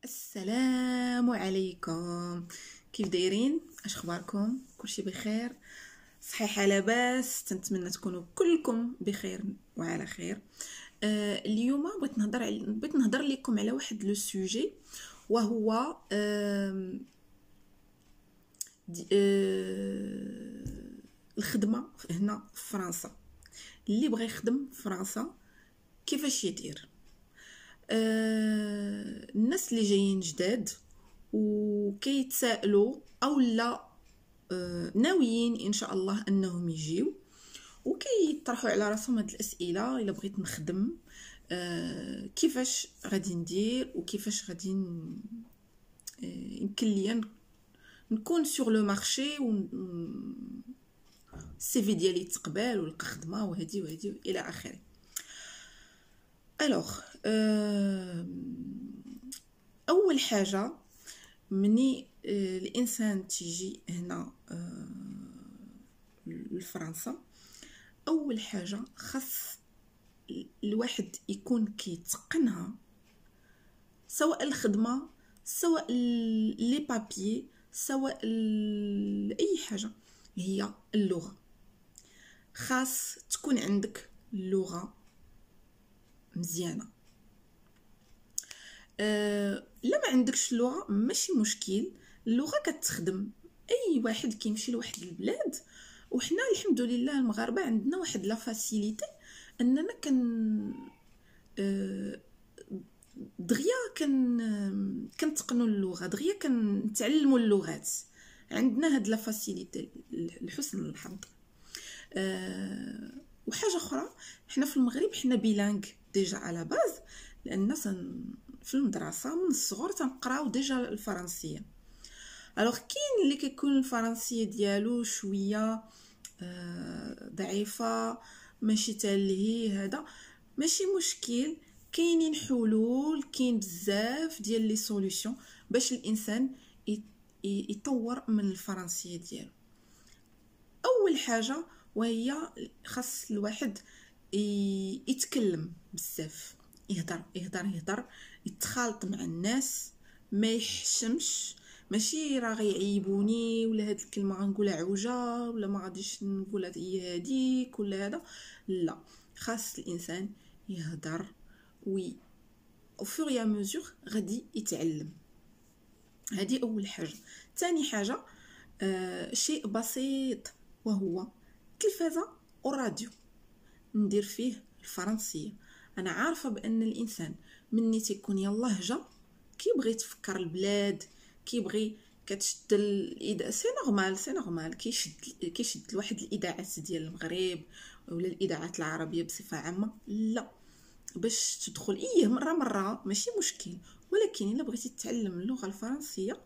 السلام عليكم. كيف دايرين؟ اش اخباركم؟ كلشي بخير؟ صحيحه لاباس؟ تنتمنى تكونوا كلكم بخير وعلى خير. اليوم بغيت نهضر لكم على واحد لو سوجي، وهو الخدمه هنا في فرنسا. اللي بغى يخدم في فرنسا كيفاش يدير؟ الناس اللي جايين جداد وكيتسائلوا او لا ناويين ان شاء الله انهم يجيو وكيطرحوا على راسهم هاد الاسئله. الا بغيت نخدم كيفاش غادي ندير وكيفاش غادي يمكن ليا نكون سور لو مارشي و السي في ديالي يتقبل ولقى خدمه وهادي الى اخره. الوغ اول حاجه مني الانسان تيجي هنا لفرنسا، اول حاجه خاص الواحد يكون كيتقنها، سواء الخدمه سواء لي بابيي سواء اي حاجه، هي اللغه. خاص تكون عندك اللغه مزيانه. لا ما عندكش اللغه ماشي مشكل، اللغه كتخدم. اي واحد كيمشي لواحد البلاد، وحنا الحمد لله المغاربه عندنا واحد لا فاسيليتي اننا دغيا كنتقنوا اللغه، دغيا كنتعلموا اللغات. عندنا هاد لا فاسيليتي لحسن الحظ. وحاجه اخرى، حنا في المغرب حنا بيلانغ ديجا على باز، لان في المدرسه من الصغر تنقراو ديجا الفرنسيه. الوغ كاين اللي كيكون الفرنسيه ديالو شويه ضعيفه، ماشي تالهي، هذا ماشي مشكل. كاينين حلول، كاين بزاف ديال لي سوليوشن باش الانسان يطور من الفرنسيه ديالو. اول حاجه وهي خاص الواحد يتكلم بزاف، يهضر يتخالط مع الناس، ما يحشمش. ماشي راه غيعيبوني ولا هاد الكلمه غنقولها عوجه ولا ما غاديش نقولها هي هذيك ولا هذا، لا. خاص الانسان يهضر او فور يا مزور غادي يتعلم. هذه اول حاجه. ثاني حاجه شيء بسيط، وهو التلفازه والراديو. ندير فيه الفرنسيه. انا عارفه بان الانسان مني تيكون يلاه جا كيبغي يتفكر البلاد، كيبغي كتشد الاذاعه. سي نورمال كيشد الواحد الاذاعات ديال المغرب ولا الاذاعات العربيه بصفه عامه. لا، باش تدخل مره ماشي مشكل، ولكن الا بغيتي تتعلم اللغه الفرنسيه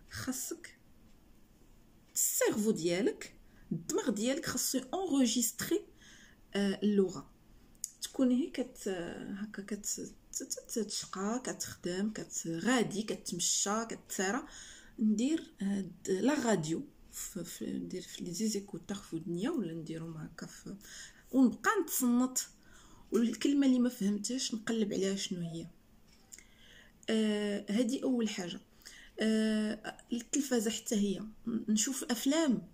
خاصك السيرفو ديالك، الدماغ ديالك خاصو انغوجيستري اللغه. تكون هي هكا كتشقى، كتخدم، غادي كتمشى، كتسارى. ندير لا راديو ندير في لي زيكوتور في ودنيا، ولا نديرهم هكا ونبقى نتصنت، والكلمه اللي ما فهمتهاش نقلب عليها شنو هي. هذه اول حاجه. التلفازه حتى هي نشوف افلام،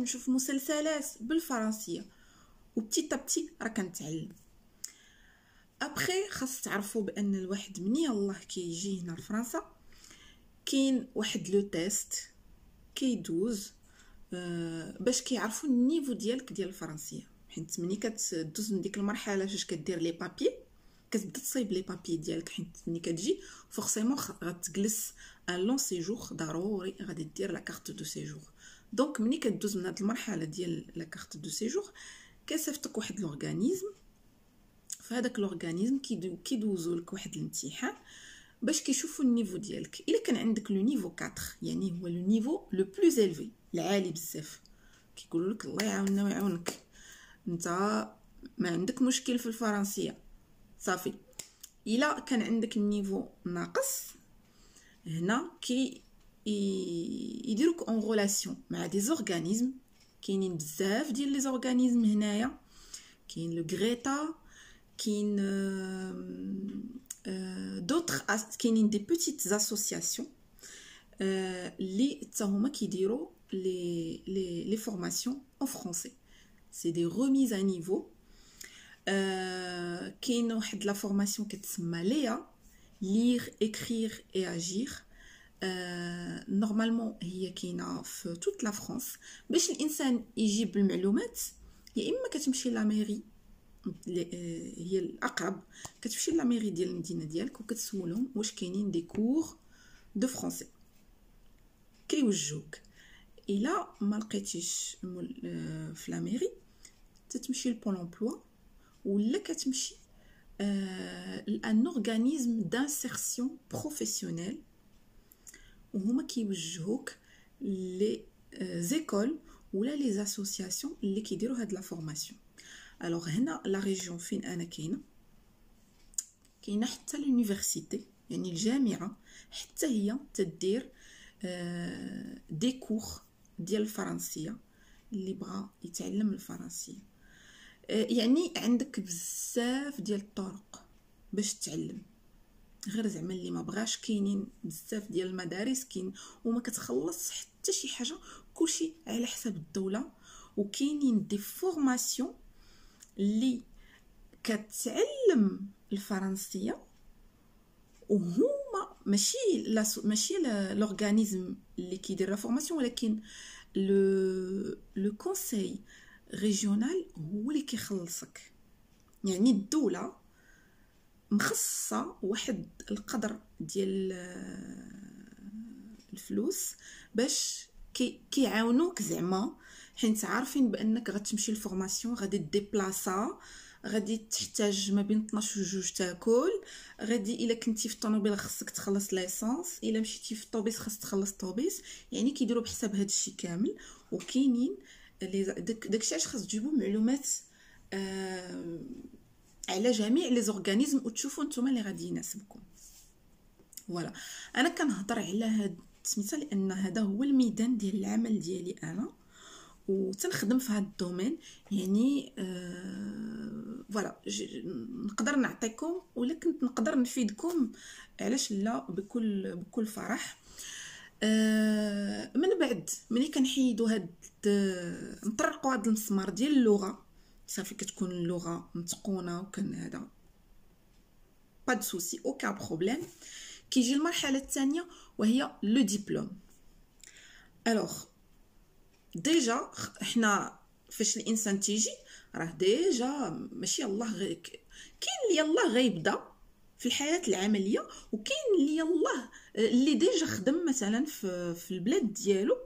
نشوف مسلسلات بالفرنسيه، وبتي تابتي راه كنتعلم. ابخي خاص تعرفوا بان الواحد مني الله كيجي هنا لفرنسا كاين واحد لو تيست كيدوز باش كيعرفوا النيفو ديالك ديال الفرنسيه. حيت ملي كتدوز من ديك المرحله فاش كدير لي بابي، كتبدا تصايب لي بابي ديالك. حيت ملي كتجي فورسيمون غتجلس ان لون سيجور، ضروري غادي دير لا كارت دو سيجور. دونك ملي كدوز من هاد المرحله ديال لا كارت دو سيجور كيصيفطك واحد لورغانيزم. فهذاك لورغانيزم كيدوزو لك واحد الامتحان باش كيشوفوا النيفو ديالك. الا كان عندك لو نيفو 4، يعني هو لو نيفو لو بلوز الفي، العالي بزاف، كيقولوا لك الله يعاوننا ويعاونك، انت ما عندك مشكل في الفرنسيه صافي. الا كان عندك النيفو ناقص، هنا يديروك اون ريلاسيون مع دي زورغانيزم. كاينين بزاف ديال لي زورغانيزم هنايا. كاين لو غريتا، كاين دوطخ كاينين دي بوتيت اسوسياسيون اللي حتى هما كيديروا لي فورماسيون en français. C'est des remises à niveau. كاين واحد لا فورماسيون كتسمى ليا lire écrire et agir. نورمالمون هي كاينه في توت لا فرانس. باش الانسان يجيب المعلومات يا اما كتمشي لا ميري هي الاقرب، كتمشي لا ميري ديال المدينه ديالك وكتسولهم واش كاينين دي كور دو فرونسي، كيوجهوك. الا ما لقيتيش في لا ميري تتمشي لبول امبلوا ولا كتمشي ان اورغانيزم دانسيرسيون بروفيسيونيل وهما كيوجهوك لي زيكول ولا لي اسوسياسيون اللي كيديروا هاد لا فورماسيون. الوغ هنا لا ريجيون فين انا كاينه حتى لونيفرسيتي، يعني الجامعه حتى هي تدير دي كور ديال الفرنسيه اللي بغى يتعلم الفرنسيه. يعني عندك بزاف ديال الطرق باش تتعلم، غير زعما اللي ما بغاش كاينين بزاف ديال المدارس كاين وما كتخلص حتى شي حاجه، كلشي على حساب الدوله. وكاينين دي فورماسيون اللي كتعلم الفرنسيه وهما ماشي لورغانيزم اللي كيدير لا فورماسيون، ولكن لو كونساي ريجيونال هو اللي كيخلصك. يعني الدوله مخصصه واحد القدر ديال الفلوس باش كيعاونوك زعما، حيت عارفين بانك غتمشي للفورماسيون غادي ديبلاصا، غادي تحتاج ما بين 12 و 2 تاكل، غادي الا كنتي في الطوموبيل خصك تخلص ليسانس، الا مشيتي في الطوبيس خصك تخلص الطوبيس. يعني كيديروا بحساب هذا الشيء كامل. وكاينين داكشي علاش خاص تجيبوا معلومات على جميع لي زورغانيزم وتشوفوا نتوما اللي غادي يناسبكم. فوالا انا كنهضر على هاد سميتها لان هذا هو الميدان ديال العمل ديالي انا وتنخدم في هذا الدومين. يعني فوالا نقدر نعطيكم ولا كنت نقدر نفيدكم، علاش لا، بكل فرح. من بعد ملي كنحيدوا هاد نطرقوا هاد المسمار ديال اللغه صافي كتكون اللغه متقونه وكان هذا با دو سوسي اوكا بروبليم. كيجي المرحله الثانيه وهي لو ديبلوم. الوغ ديجا حنا فاش الانسان تيجي راه ديجا ماشي يلاه كاين اللي يلاه غيبدا في الحياه العمليه، وكاين اللي يلاه اللي ديجا خدم مثلا في البلاد ديالو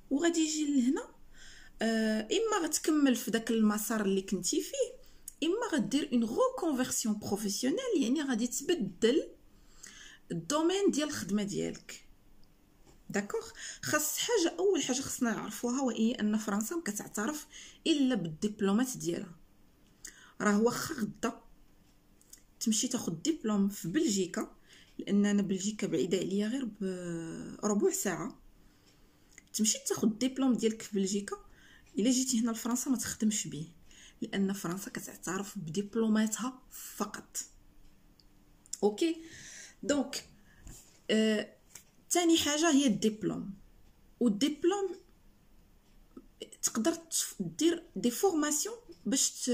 وغادي يجي لهنا. اما غتكمل في داك المسار اللي كنتي فيه، اما غدير اون ريكونفيرسيون بروفيسيونيل، يعني غادي تبدل الدومين ديال الخدمه ديالك. داكوغ. خاص حاجه اول حاجه خصنا نعرفوها وهي ان فرنسا ما كتعترف الا بالدبلومات ديالها. راه واخا غدا تمشي تاخد دبلوم في بلجيكا، لان انا بلجيكا بعيده عليا غير بربع ساعه، تمشي تاخد دبلوم ديالك في بلجيكا، الا جيتي هنا لفرنسا ما تخدمش به، لان فرنسا كتعترف بدبلوماتها فقط. اوكي دونك تاني حاجه هي الدبلوم. والدبلوم تقدر دير دي فورماسيون باش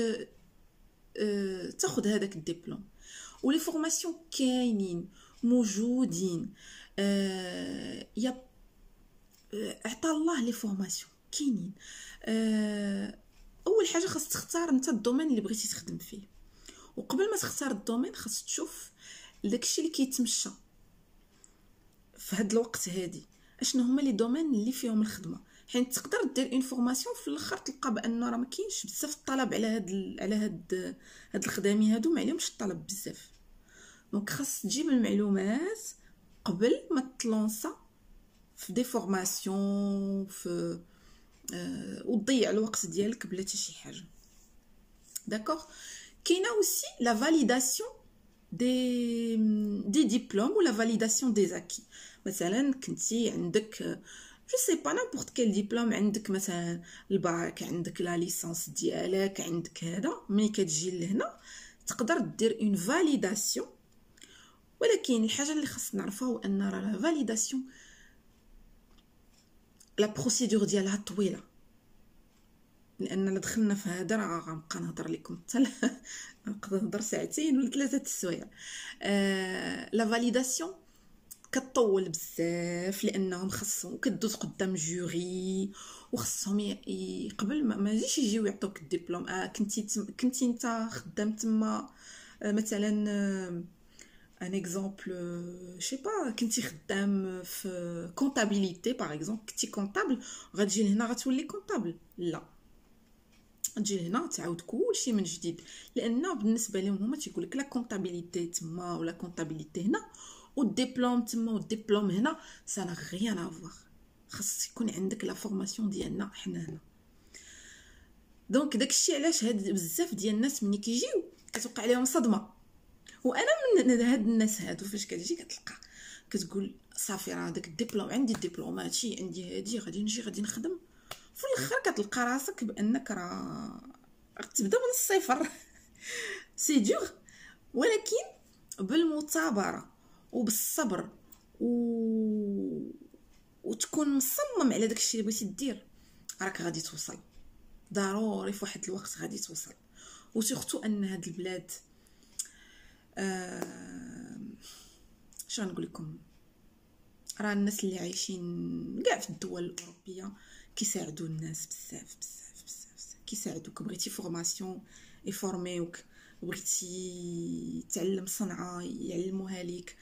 تاخد هذاك الدبلوم، ولي فورماسيون كاينين موجودين. يا عطا الله لي فورماسيون كاينين. اول حاجه خاص تختار انت الدومين اللي بغيتي تخدم فيه، وقبل ما تختار الدومين خاص تشوف داكشي اللي كيتمشى في هاد الوقت هادي، اشنو هما لي دومين اللي فيهم الخدمه. حيت تقدر دير اون فورماسيون في الاخر تلقى بان راه ما كاينش بزاف الطلب على هاد الخدامي هادو، ما عليهمش الطلب بزاف. دونك خاص تجيب المعلومات قبل ما تلونسا في دي فورماسيون في وتضيع الوقت ديالك بلا حتى شي حاجه. داكوغ. كاينه اوسي لا فاليداسيون دي ديبلوم ولا فاليداسيون دي زاكي. مثلا كنتي عندك جو سي با نيمبورط كيل ديبلوم، عندك مثلا الباك، عندك لا ليسانس ديالك، عندك هذا، ملي كتجي لهنا تقدر دير اون فاليداسيون ولكن الحاجه اللي خصنا نعرفها هو ان راه لا فاليداسيون لا بروسيدور ديالها طويله، لان الا دخلنا في هذا راه غنبقى نهضر لكم حتى نقدر نهضر ساعتين ولا 3 السوايع. لا فاليداسيون كطول بزاف لانهم خصهم كدوز قدام جوري وخصهم قبل ما يجيش يجيو يعطوك الدبلوم. كنتي انت خدام تما مثلا ان اكزامبل شي با كنتي خدام في كونطابيليتي باغ اكزومبل، كنتي كونطابل غتجي لهنا غتولي كونطابل، لا تجي لهنا تعاود كلشي من جديد، لان بالنسبه لهم هما تيقول لك لا كونطابيليتي تما ولا كونطابيليتي هنا والدبلوم تما والدبلوم هنا سا غيان افوار. خاص يكون عندك لا فورماسيون ديالنا حنا هنا. دونك داكشي علاش هاد بزاف ديال الناس ملي كيجيو كتوقع عليهم صدمه. وانا من هاد الناس هادو فاش كتجي كتلقى كتقول صافي راه داك الدبلوم عندي، الدبلوماتي عندي هادي، غادي نجي غادي نخدم. في الاخر كتلقى راسك بانك راه تبدا من الصفر. سي دور، ولكن بالمثابره وبالصبر وتكون مصمم على داكشي اللي بغيتي دير راك غادي توصل ضروري في واحد الوقت غادي توصل. وسورتو ان هاد البلاد شنو نقول لكم، راه الناس اللي عايشين كاع في الدول الاوروبيه كيساعدوا الناس بزاف بزاف بزاف، كيساعدوك بغيتي فورماسيون يفورميوك، بغيتي تعلم صنعه يعلموها ليك،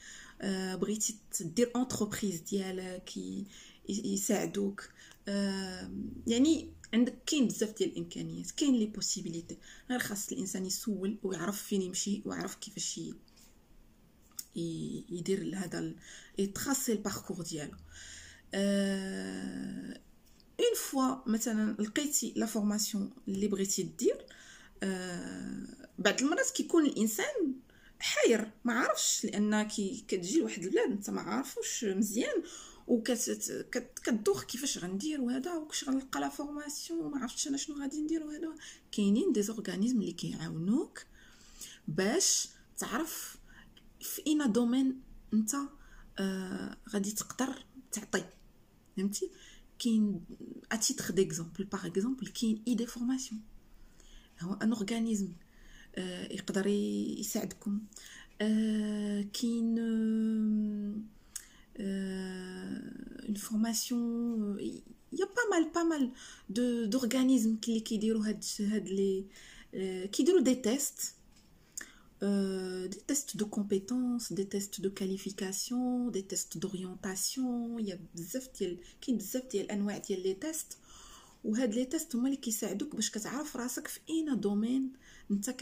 بغيتي دير انتربريز ديالك يساعدوك. يعني عندك كاين بزاف ديال الامكانيات، كاين لي بوسيبيليتي، غير خاص الانسان يسول ويعرف فين يمشي ويعرف كيفاش يدير هذا يتراسي الباركور ديالو. اون فوا مثلا لقيتي لا فورماسيون اللي بغيتي دير، بعض المرات كيكون الانسان حاير ما عارفش، لان كتجي لواحد البلاد انت ما عارفوش مزيان وكتدوخ كيفاش غندير وهذا وكاش غنلقى لا فورماسيون وما عرفتش انا شنو غادي ندير وهذا. كاينين دي زورغانيزم اللي كيعاونوك باش تعرف في اين دومين انت غادي تقدر تعطي، فهمتي؟ كاين اتيتر ديكزامبل باغ اكزومبل كاين اي دي فورماسيون هو ان اورغانيزم يقدر يساعدكم. كاين une formation il y a pas mal d'organismes qui كيديروا هاد لي كيديروا des tests de compétences, des tests de qualification, des tests d'orientation. il y a كاين بزاف ديال انواع ديال لي تيست، وهاد لي تيست هما اللي كيساعدوك باش كتعرف راسك في اين دومين انت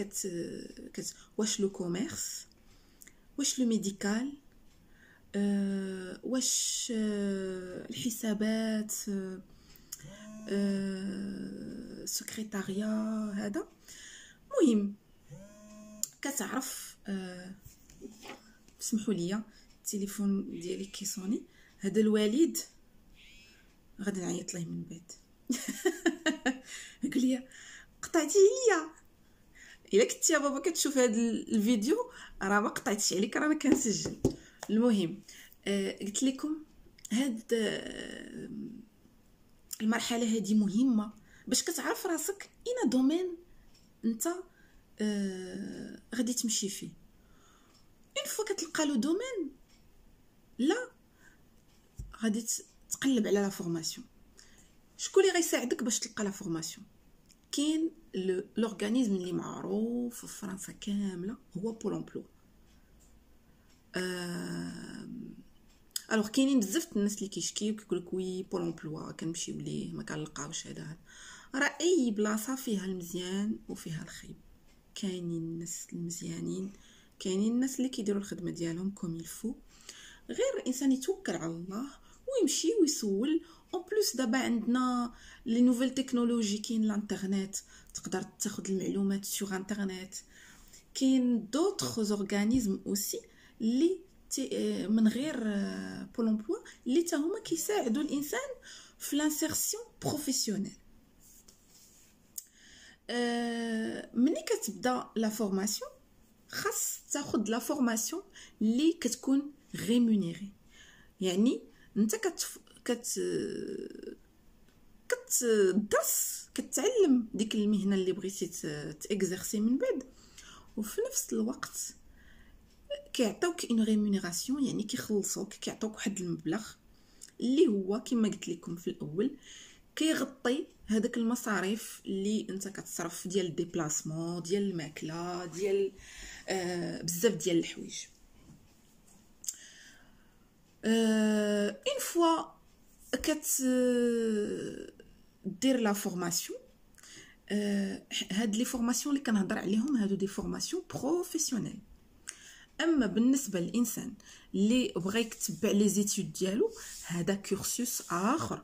واش لو كوميرس، واش لو ميديكال، واش الحسابات، سكرتاريا. هذا مهم كتعرف. سمحوا لي التليفون ديالي كيصوني، هذا الوالد غادي نعيط ليه من بعد. قال لي قطعتي ليا، الا كنتي يا بابا كتشوف هذا الفيديو راه ما قطعتش عليك، راه انا كنسجل. المهم قلت لكم هاد المرحله هذه مهمه باش كتعرف راسك اين دومين انت غادي تمشي فيه. اون فوا كتلقى لو دومين لا غادي تقلب على لا فورماسيون. شكون اللي غيساعدك باش تلقى لا فورماسيون؟ كاين لورغانيزم اللي معروف في فرنسا كامله هو بول امبلوا. الوغ كاينين بزاف الناس اللي كيشكيو كيقول لك وي بول امبلوا كنمشيو ليه ما كنلقاوش هذا. راه اي بلاصه فيها المزيان وفيها الخيب، كاينين الناس المزيانين، كاينين الناس اللي كيديروا الخدمه ديالهم كوم يلفو. غير الانسان يتوكل على الله ويمشي ويسول. اون بليس دابا عندنا لي نوفيل تكنولوجي، كاين الانترنت تقدر تاخذ المعلومات سوغ انترنت. كاين دوطخ اورغانيزم اوسي اللي من غير بول امبلوا اللي تا هما كيساعدوا الانسان في لانسيرسيون بروفيسيونيل. ملي كتبدا لا فورماسيون خاص تاخد لا فورماسيون اللي كتكون ريمونيري. يعني انت كتدرس كتعلم ديك المهنه اللي بغيتي تاكزرسي من بعد، وفي نفس الوقت كيعطيوك اون ريمونيراسيون، يعني كيخلصوك كيعطوك واحد المبلغ اللي هو كما قلت لكم في الاول كيغطي هذاك المصاريف اللي انت كتصرف ديال الديبلاسمون ديال الماكله ديال بزاف ديال الحوايج. اون فوا دير لا فورماسيون، هاد لي فورماسيون اللي كنهضر عليهم هادو دي فورماسيون بروفيسيونيل. اما بالنسبه للانسان اللي بغى يتبع لي زيتود ديالو، هذا كورسوس اخر.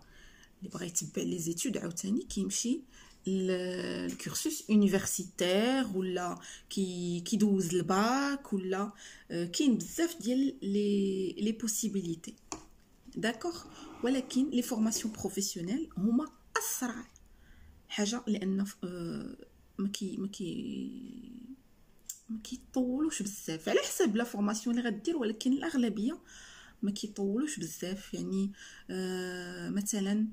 اللي بغى يتبع لي زيتود عاوتاني كيمشي الكورسوس يونيفرسيتير، ولا كيدوز الباك، ولا كاين بزاف ديال لي بوسيبيليتي. داكوغ. ولكن لي فورماسيون بروفيسيونيل هما اسرع حاجه، لان ما كيطولوش بزاف على حسب لا فورماسيون اللي غدير، ولكن الاغلبيه ما كيطولوش بزاف. يعني مثلا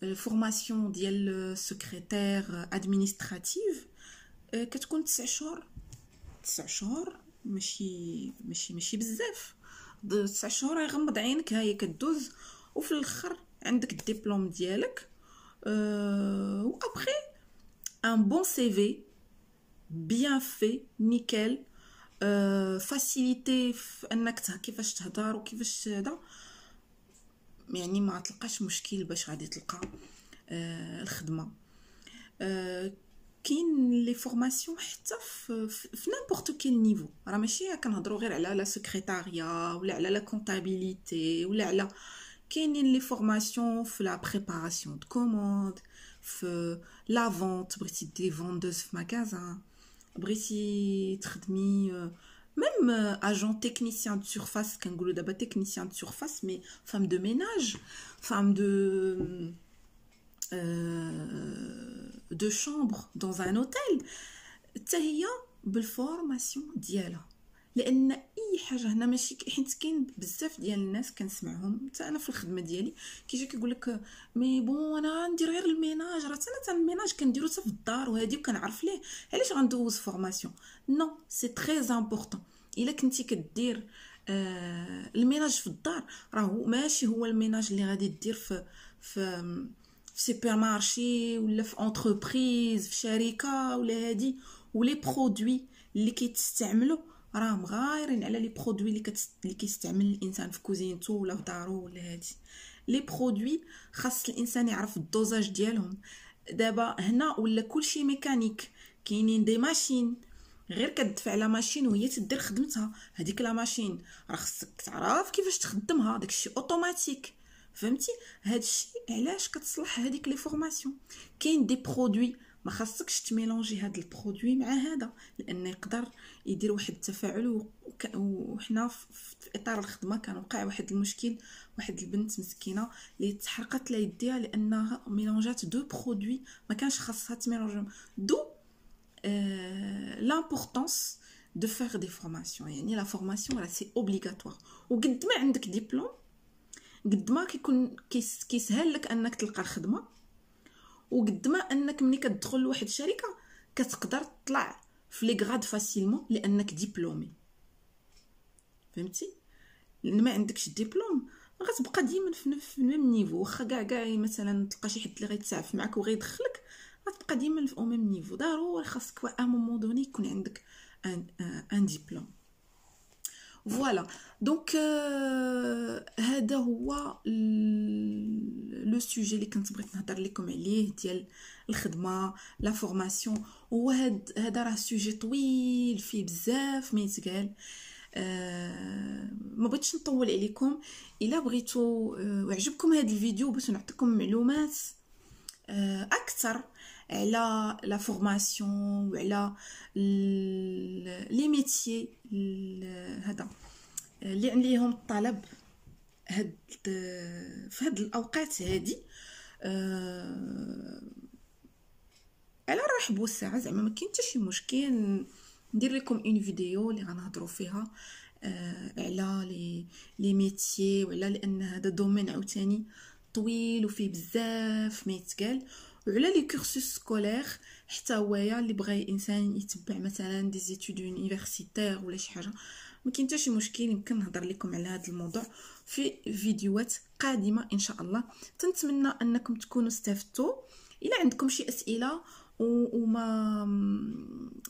الفورماسيون ديال سكرتير ادمينستراتيف كتكون 9 شهور. 9 شهور ماشي بزاف. 9 شهور يغمض عينك ها هي كدوز، وفي الاخر عندك الدبلوم ديالك. و ابري ان بون سي في bien fait nickel، فاسيليتي في انك كيفاش تهضر وكيفاش هذا، يعني ما تلقاش مشكل باش غادي تلقى الخدمه. كاين لي فورماسيون حتى في نيمبورط كيل نيفو، راه ماشي كنهضروا غير على لا سكرتاريا ولا على لا كونطابيليتي ولا على، كاينين لي فورماسيون في لا بريباراسيون دو كوموند، في لا فونت، بغيتي ديري فوندوز في ماغازان، بغيتي تخدمي ميم اجون تكنيسيان دو سورفاس. كنقولوا دابا تكنيسيان دو سورفاس، مي فام دو ميناج، فام دو شامبر دون ان اوتيل، حتى هي بالفورماسيون ديالها. لان اي حاجه هنا ماشي، حيت كاين بزاف ديال الناس كنسمعهم حتى انا في الخدمه ديالي كيجي كيقول لك مي بون انا ندير غير الميناج، راه انا الميناج كنديرو حتى في الدار وهادي وكنعرف ليه، علاش غندوز فورماسيون؟ نو، سي تري امبورطون. الا كنتي كدير الميناج في الدار، راه ماشي هو الميناج اللي غادي دير في سوبر مارشي ولا في اونتربريز في شركه ولا هادي. ولي برودوي اللي كيتستعملوا راهم غايرين على لي برودوي اللي كيستعمل الانسان في كوزينتو ولا في دارو ولا هادي. لي برودوي خاص الانسان يعرف الدوزاج ديالهم. دابا هنا ولا كلشي ميكانيك، كاينين دي ماشين غير كتدفع لا ماشين وهي تدير خدمتها. هذيك لا ماشين راه خصك تعرف كيفاش تخدمها، داكشي اوتوماتيك. فهمتي؟ هادشي علاش كتصلح هذيك لي فورماسيون. كاين دي برودوي ما خاصكش تميلونجي هاد البرودوي مع هذا، لان يقدر يدير واحد التفاعل. وحنا في اطار الخدمه كان وقع واحد المشكل، واحد البنت مسكينه اللي تحرقت لها يديها لانها ميلونجات دو برودوي ما كانش خاصها تميلونجهم. دو l'importance de faire des formations. يعني لا فورماسيون راه سي اوبليغاتوار. وقد ما عندك ديبلوم قد ما كيكون كيسهل لك انك تلقى الخدمه، وقد ما انك ملي كتدخل لواحد الشركه كتقدر تطلع في لي غراد فاسيلمون لانك ديبلومي. فهمتي؟ لان ما عندكش ديبلوم غتبقى ديما في الميم نيفو. واخا كاع مثلا تلقى شي حد اللي غيتسعف معك وغيدخلك، غتبقى ديما في ميم نيفو. ضروري خاصك ا مومون دوني يكون عندك ان ديبلوم. فوالا. دونك هذا هو لو سوجي اللي كنت بغيت نهضر لكم عليه ديال الخدمه لا فورماسيون. هذا راه سوجي طويل فيه بزاف ما يتقال. ما بغيتش نطول عليكم. الا بغيتوا وعجبكم هذا الفيديو باش نعطيكم معلومات اكثر على لا فورماسيون وعلى لي ميتيي هذا اللي عليهم الطلب في هاد الاوقات هادي، على الرحب والسعه. زعما ما كاين حتى شي مشكل. ندير لكم اون فيديو اللي غنهضروا فيها على لي ميتيي، وعلى لان هذا دومين عاوتاني طويل وفيه بزاف ما يتقال، وعلى لي كورسوس سكولير حتى هويا اللي بغى الانسان يتبع مثلا دي زيتود يونيفرسيتير ولا شي حاجه. ما كاين حتى شي مشكل، يمكن نهضر لكم على هذا الموضوع في فيديوهات قادمه ان شاء الله. تنتمنى انكم تكونوا استفدتوا. الا عندكم شي اسئله وما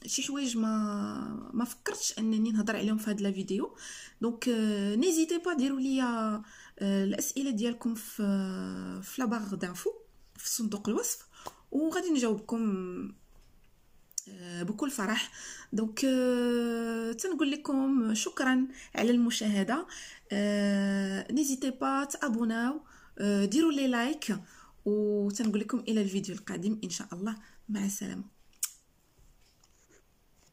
شي حوايج ما فكرتش انني نهضر عليهم في هذا الفيديو، دونك نيزيتي با ديروا لي الاسئله ديالكم في لا باغ دانفو في صندوق الوصف، وغادي نجاوبكم بكل فرح. دونك تنقول لكم شكرا على المشاهده. نيزيتي با تابوناو، ديروا لي لايك، وتنقول لكم الى الفيديو القادم ان شاء الله. مع السلامه.